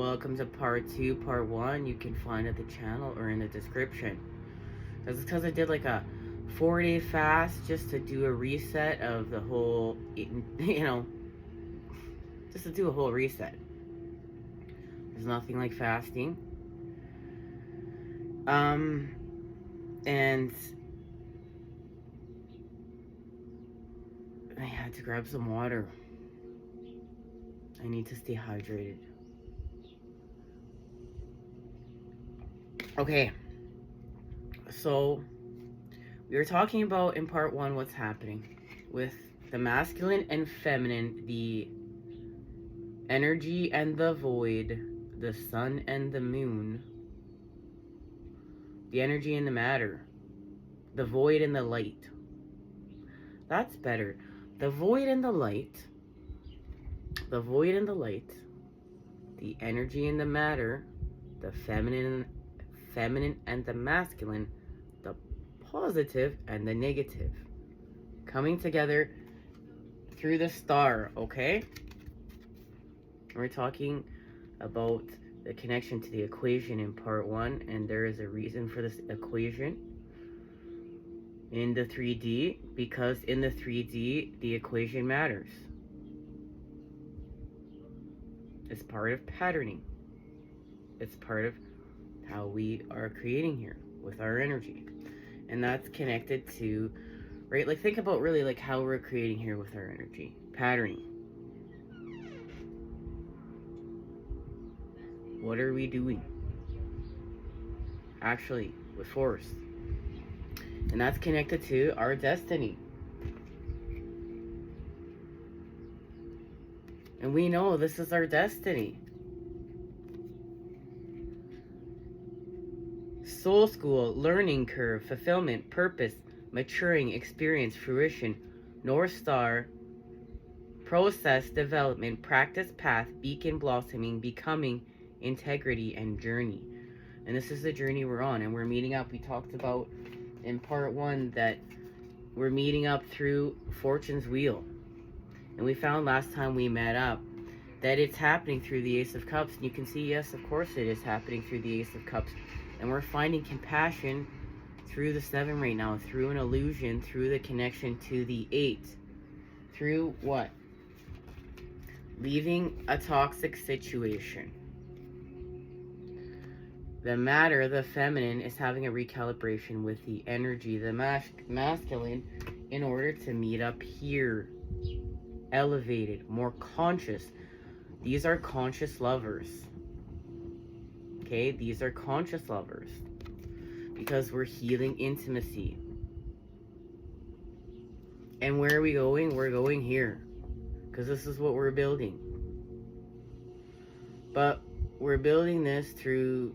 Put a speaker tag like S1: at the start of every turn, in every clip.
S1: Welcome to part 2. Part 1 you can find at the channel or in the description. That's because I did like a 4-day fast just to do a reset of the whole, just to do a whole reset. There's nothing like fasting. And I had to grab some water. I need to stay hydrated. Okay, so we were talking about in part 1 what's happening with the masculine and feminine, the energy and the void, the sun and the moon, the energy and the matter, the void and the light. That's better. The void and the light, the void and the light, the energy and the matter, the feminine and the masculine, the positive and the negative, coming together through the star. Okay, we're talking about the connection to the equation in part 1, and there is a reason for this equation in the 3D, because in the 3D the equation matters. It's part of patterning. It's part of how we are creating here with our energy, and that's connected to, right, like think about really like how we're creating here with our energy, patterning. What are we doing actually with force? And that's connected to our destiny. And we know this is our destiny. Soul school, learning curve, fulfillment, purpose, maturing, experience, fruition, North Star, process, development, practice, path, beacon, blossoming, becoming, integrity, and journey. And this is the journey we're on, and we're meeting up. We talked about in part 1 that we're meeting up through Fortune's wheel. And we found last time we met up that it's happening through the Ace of Cups. And you can see, yes, of course it is happening through the Ace of Cups. And we're finding compassion through the 7 right now, through an illusion, through the connection to the 8. Through what? Leaving a toxic situation. The matter, the feminine, is having a recalibration with the energy, the masculine, in order to meet up here. Elevated, more conscious. These are conscious lovers. Okay, these are conscious lovers, because we're healing intimacy. And where are we going? We're going here, because this is what we're building. But we're building this through,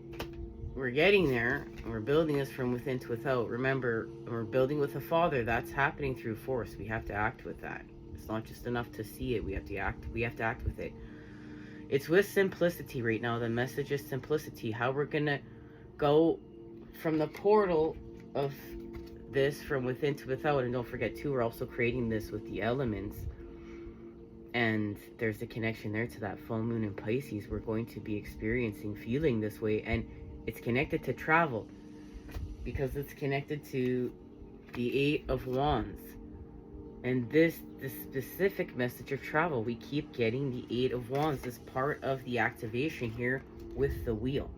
S1: we're getting there, and we're building this from within to without. Remember, we're building with a father. That's happening through force. We have to act with that. It's not just enough to see it. We have to act with it. It's with simplicity right now. The message is simplicity. How we're gonna go from the portal of this from within to without. And don't forget too, we're also creating this with the elements, and there's a connection there to that full moon in Pisces. We're going to be experiencing, feeling this way, and it's connected to travel, because it's connected to the 8 of Wands. And this specific message of travel, we keep getting the 8 of Wands, this part of the activation here with the wheel.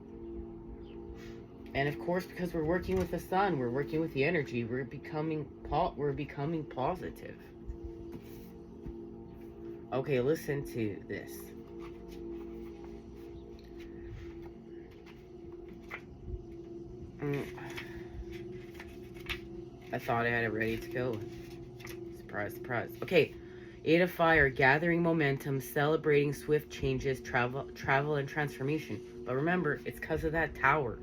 S1: And of course, because we're working with the sun, we're working with the energy, we're becoming positive. Okay, listen to this. I thought I had it ready to go. Surprise, surprise. Okay, 8 of Fire, gathering momentum, celebrating swift changes, travel and transformation. But remember, it's because of that tower.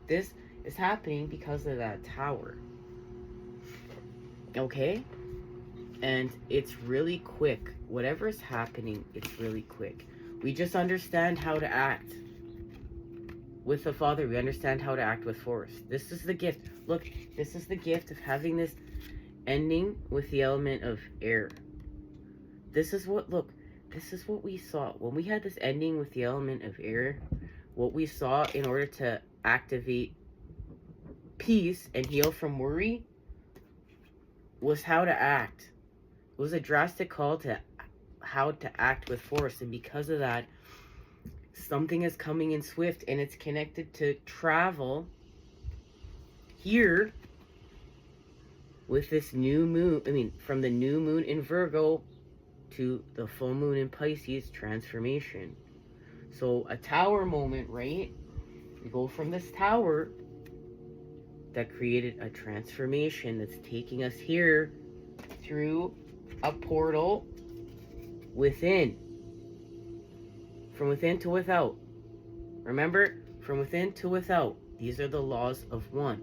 S1: This is happening because of that tower. Okay? And it's really quick. Whatever is happening, it's really quick. We just understand how to act. With the Father, we understand how to act with force. This is the gift. Look, this is the gift of having this ending with the element of air. This is what, look, this is what we saw. When we had this ending with the element of air, what we saw in order to activate peace and heal from worry was how to act. It was a drastic call to how to act with force. And because of that, something is coming in swift, and it's connected to travel here with this new moon. I mean, from the new moon in Virgo to the full moon in Pisces, transformation. So a tower moment, right? We go from this tower that created a transformation that's taking us here through a portal within. From within to without. Remember, from within to without. These are the laws of one.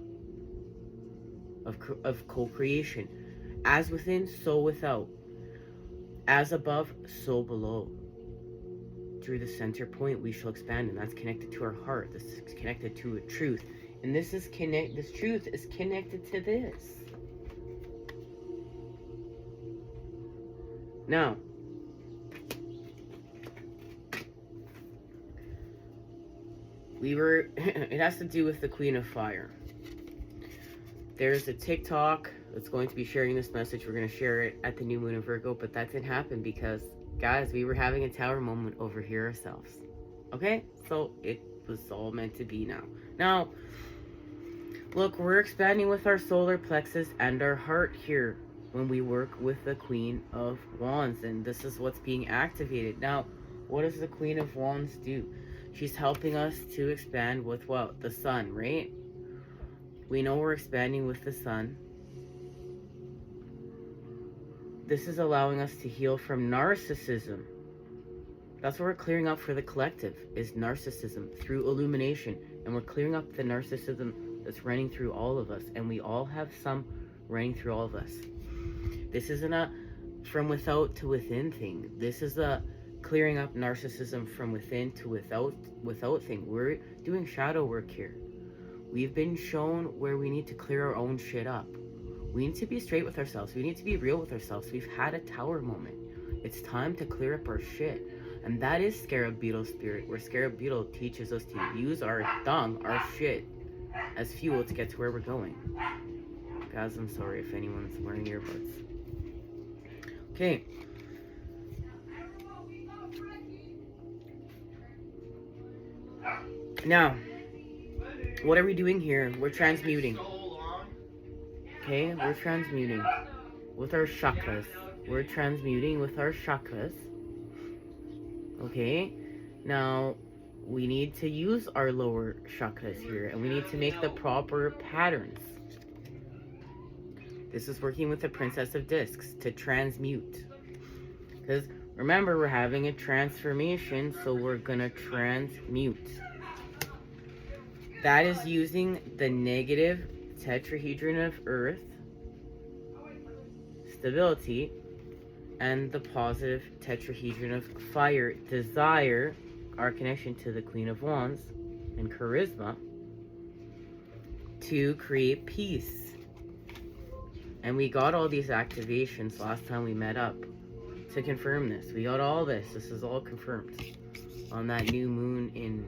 S1: Of co-creation. As within, so without. As above, so below. Through the center point we shall expand, and that's connected to our heart. This is connected to a truth. And this truth is connected to this. Now, it has to do with the Queen of Fire. There's a TikTok that's going to be sharing this message. We're going to share it at the new moon in Virgo, but that didn't happen because, guys, we were having a tower moment over here ourselves. Okay? So it was all meant to be now. Now, look, we're expanding with our solar plexus and our heart here when we work with the Queen of Wands, and this is what's being activated. Now, what does the Queen of Wands do? She's helping us to expand with what? The sun, right? We know we're expanding with the sun. This is allowing us to heal from narcissism. That's what we're clearing up for the collective, is narcissism through illumination. And we're clearing up the narcissism that's running through all of us. And we all have some running through all of us. This isn't a from without to within thing. This is a clearing up narcissism from within to without thing. We're doing shadow work here. We've been shown where we need to clear our own shit up. We need to be straight with ourselves. We need to be real with ourselves. We've had a tower moment. It's time to clear up our shit. And that is Scarab Beetle spirit, where Scarab Beetle teaches us to use our dung, our shit, as fuel to get to where we're going. Guys, I'm sorry if anyone's wearing earbuds. Okay. Now, what are we doing here? We're transmuting. Okay, we're transmuting with our chakras. We're transmuting with our chakras. Okay, now we need to use our lower chakras here, and we need to make the proper patterns. This is working with the Princess of Discs to transmute. Because remember, we're having a transformation, so we're gonna transmute. That is using the negative tetrahedron of earth, stability, and the positive tetrahedron of fire, desire, our connection to the Queen of Wands, and charisma, to create peace. And we got all these activations last time we met up to confirm this. We got all this. This is all confirmed on that new moon in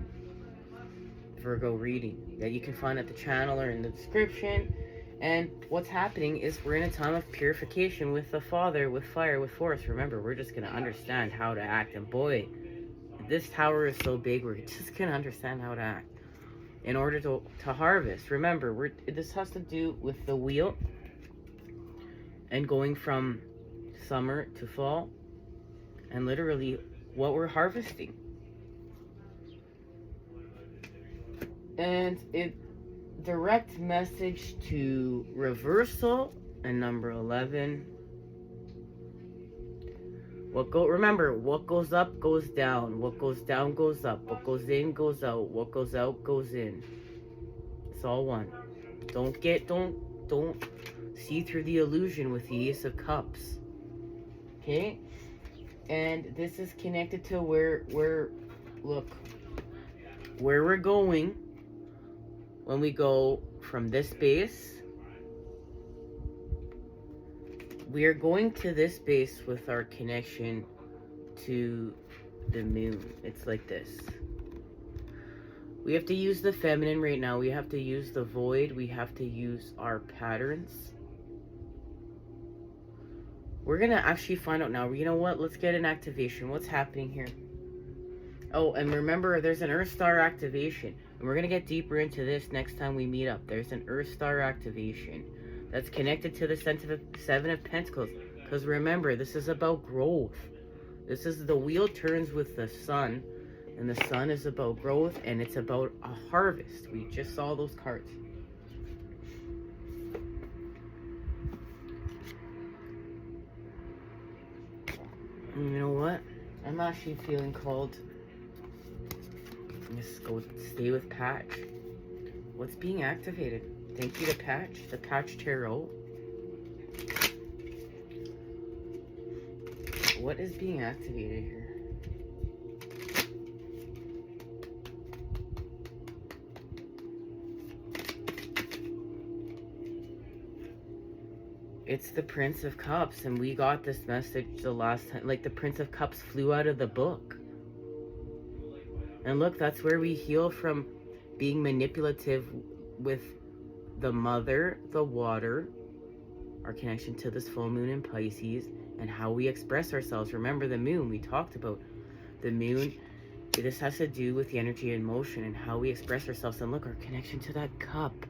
S1: Virgo reading that you can find at the channel or in the description. And what's happening is we're in a time of purification with the Father, with fire, with force. Remember, we're just going to understand how to act. And boy, this tower is so big, we're just going to understand how to act in order to harvest. Remember, this has to do with the wheel and going from summer to fall, and literally what we're harvesting. And it direct message to reversal and number 11. Remember, what goes up goes down. What goes down goes up. What goes in goes out. What goes out goes in. It's all one. Don't see through the illusion with the Ace of Cups. Okay? And this is connected to where we're going when we go from this base. We are going to this base with our connection to the moon. It's like this. We have to use the feminine right now. We have to use the void. We have to use our patterns. We're going to actually find out now. You know what? Let's get an activation. What's happening here? Oh, and remember, there's an Earth Star activation. And we're going to get deeper into this next time we meet up. There's an Earth Star activation that's connected to the Seven of Pentacles. Because remember, this is about growth. This is the wheel turns with the sun. And the sun is about growth. And it's about a harvest. We just saw those cards. And you know what? I'm actually feeling called. Just go stay with Patch. What's being activated? Thank you to Patch. The Patch Tarot. What is being activated here? It's the Prince of Cups, and we got this message the last time. Like, the Prince of Cups flew out of the book. And look, that's where we heal from being manipulative with the mother, the water, our connection to this full moon in Pisces, and how we express ourselves. Remember the moon, we talked about the moon. This has to do with the energy and motion and how we express ourselves. And look, our connection to that cup,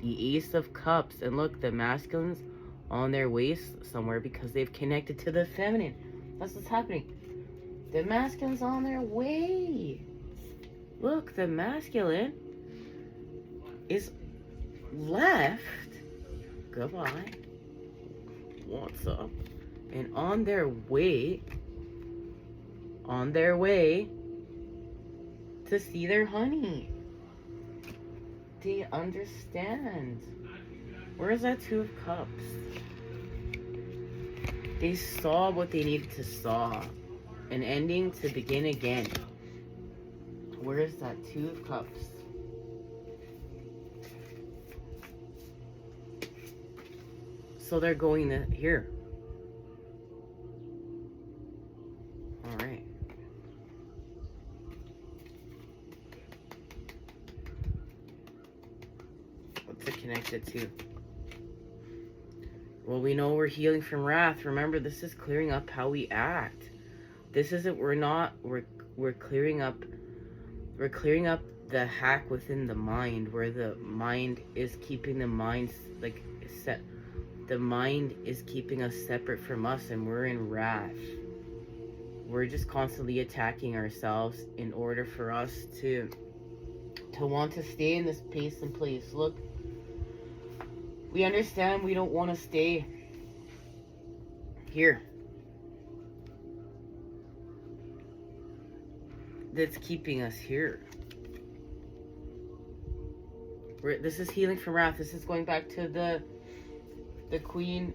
S1: the Ace of Cups. And look, the masculines on their waist somewhere because they've connected to the feminine. That's what's happening. The masculine's on their way. Look, the masculine is left. Goodbye. What's up? And on their way to see their honey. Do you understand? Where's that Two of Cups? They saw what they needed to saw. An ending to begin again. Where is that Two of Cups? So they're going here. Alright. What's it connected to? Well, we know we're healing from wrath. Remember, this is clearing up how we act. This isn't, we're clearing up the hack within the mind, where the mind is keeping the mind like set. The mind is keeping us separate from us, and we're in wrath. We're just constantly attacking ourselves in order for us to want to stay in this pace and place. Look, we understand we don't want to stay here. That's keeping us here. This is healing from wrath. This is going back to the Queen.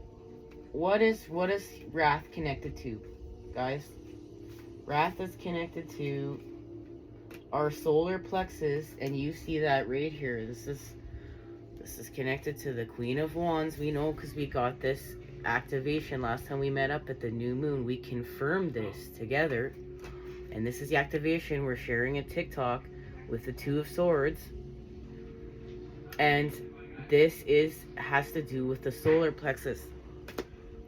S1: What is wrath connected to, guys? Wrath is connected to our solar plexus, and you see that right here. This is connected to the Queen of Wands. We know because we got this activation last time we met up at the new moon. We confirmed this together. And this is the activation. We're sharing a TikTok with the Two of Swords. And this has to do with the solar plexus.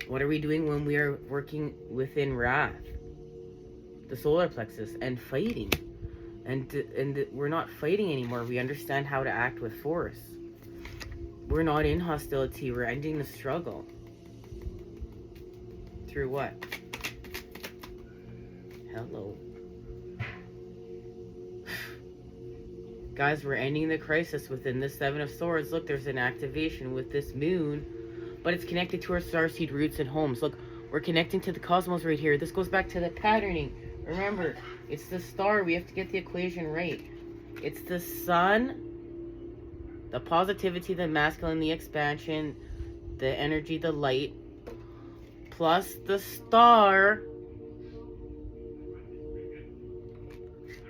S1: What are we doing when we are working within wrath? The solar plexus and fighting. And we're not fighting anymore. We understand how to act with force. We're not in hostility. We're ending the struggle. Through what? Hello. Guys, we're ending the crisis within the Seven of Swords. Look, there's an activation with this moon, but it's connected to our starseed roots and homes. Look, we're connecting to the cosmos right here. This goes back to the patterning. Remember, it's the star. We have to get the equation right. It's the sun, the positivity, the masculine, the expansion, the energy, the light, plus the star,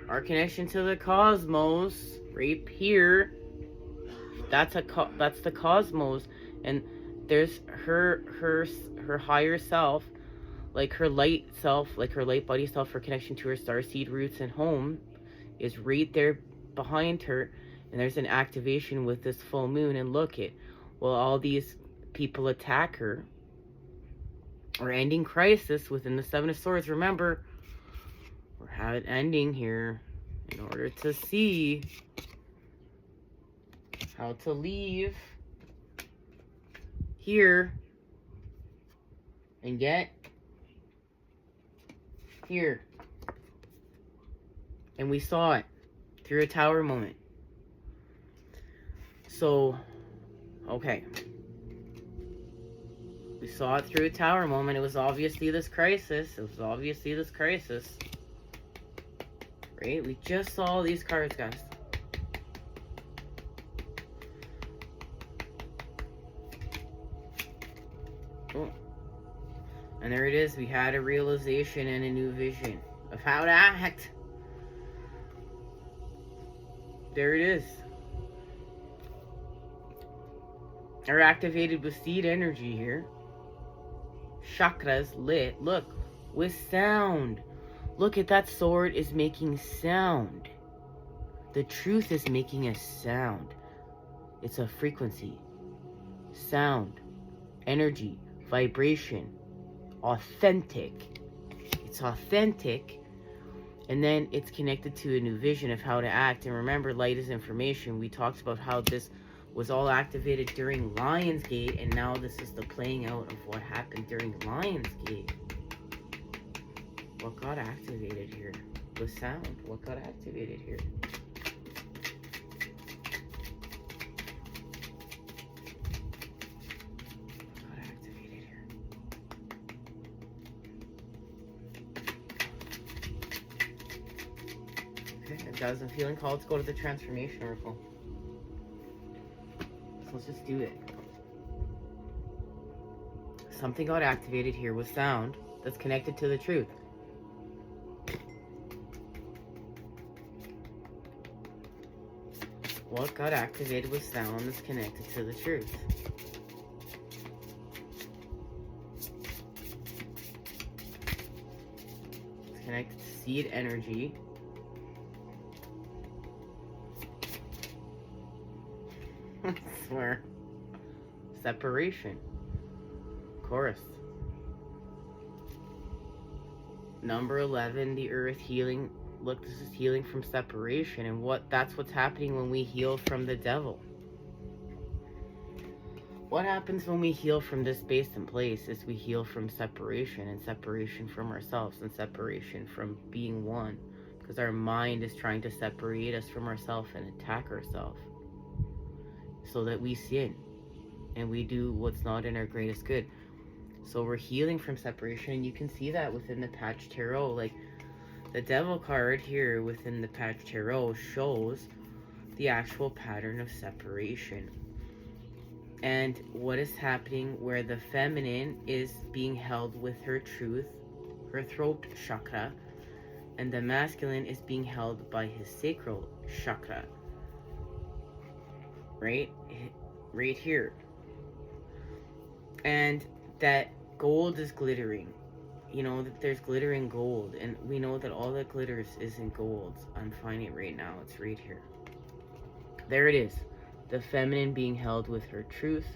S1: our connection to the cosmos right here. That's the cosmos, and there's her higher self like her light self, like her light body self, her connection to her starseed roots and home is right there behind her. And there's an activation with this full moon. And look it, well, all these people attack her, or ending crisis within the Seven of Swords. Remember, we're having ending here in order to see how to leave here and get here. And we saw it through a tower moment. So, okay. We saw it through a tower moment. It was obviously this crisis. Right? We just saw these cards, guys. Oh. And there it is. We had a realization and a new vision of how to act. There it is. Are activated with seed energy here. Chakras lit. Look, with sound. Look at that sword is making sound. The truth is making a sound. It's a frequency. Sound. Energy. Vibration. Authentic. It's authentic. And then it's connected to a new vision of how to act. And remember, light is information. We talked about how this was all activated during Lionsgate, and now this is the playing out of what happened during Lionsgate. What got activated here? The sound. What got activated here? What got activated here? Okay, if guys, I'm feeling called to go to the transformation oracle. Let's just do it. Something got activated here with sound that's connected to the truth. What got activated with sound that's connected to the truth? It's connected to seed energy. I swear. Separation. Chorus. Number 11, the earth healing. Look, this is healing from separation, and that's what's happening when we heal from the devil. What happens when we heal from this space and place is we heal from separation, and separation from ourselves, and separation from being one, because our mind is trying to separate us from ourselves and attack ourselves, so that we sin and we do what's not in our greatest good. So we're healing from separation, and you can see that within the Patch Tarot. Like, the Devil card here within the Patch Tarot shows the actual pattern of separation. And what is happening where the feminine is being held with her truth, her throat chakra, and the masculine is being held by his sacral chakra. Right here. And that gold is glittering. You know that there's glittering gold, and we know that all that glitters isn't gold. I'm finding it right now. It's right here. There it is. The feminine being held with her truth.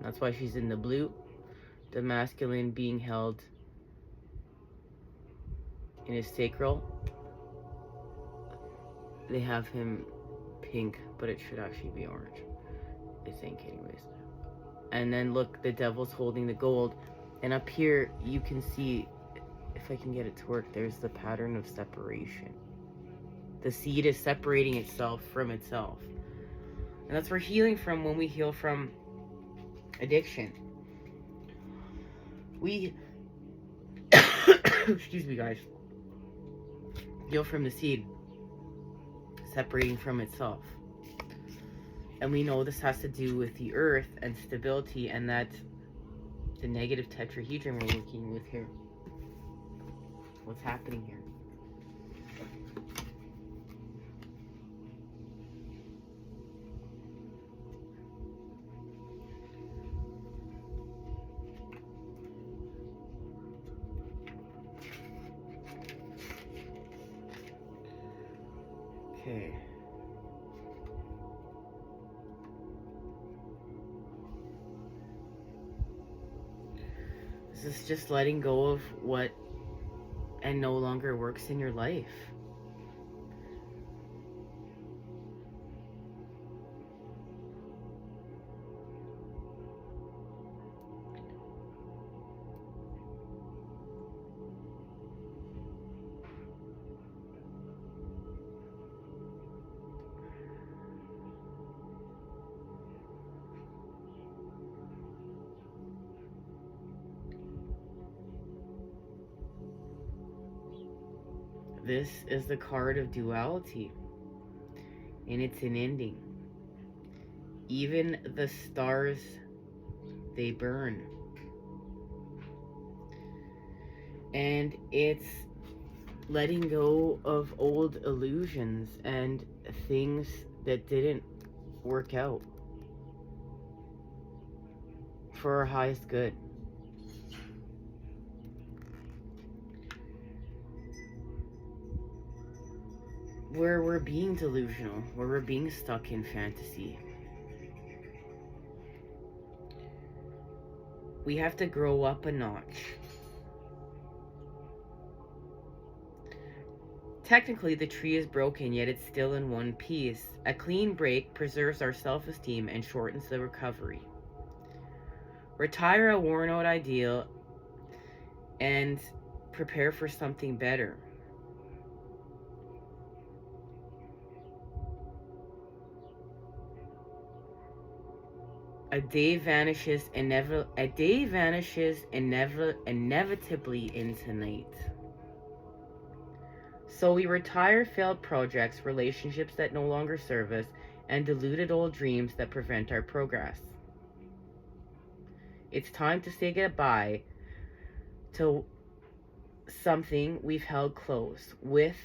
S1: That's why she's in the blue. The masculine being held in his sacral. They have him pink, but it should actually be orange, I think, anyways. And then look, the devil's holding the gold. And up here, you can see, if I can get it to work, there's the pattern of separation. The seed is separating itself from itself. And that's where healing from, when we heal from addiction. We, excuse me guys, heal from the seed separating from itself. And we know this has to do with the earth and stability, and that's the negative tetrahedron we're working with here. What's happening here? Okay. This is just letting go of what and no longer works in your life. This is the card of duality, and it's an ending. Even the stars, they burn. And it's letting go of old illusions and things that didn't work out for our highest good. Where we're being delusional, where we're being stuck in fantasy. We have to grow up a notch. Technically, the tree is broken, yet it's still in one piece. A clean break preserves our self-esteem and shortens the recovery. Retire a worn-out ideal and prepare for something better. A day vanishes inevitably into night. So we retire failed projects, relationships that no longer serve us, and deluded old dreams that prevent our progress. It's time to say goodbye to something we've held close. With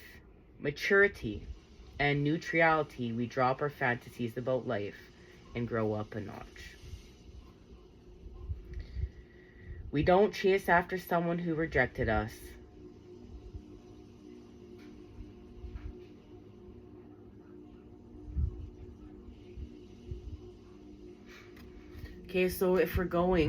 S1: maturity and neutrality, we drop our fantasies about life and grow up a notch. We don't chase after someone who rejected us. Okay, so if we're going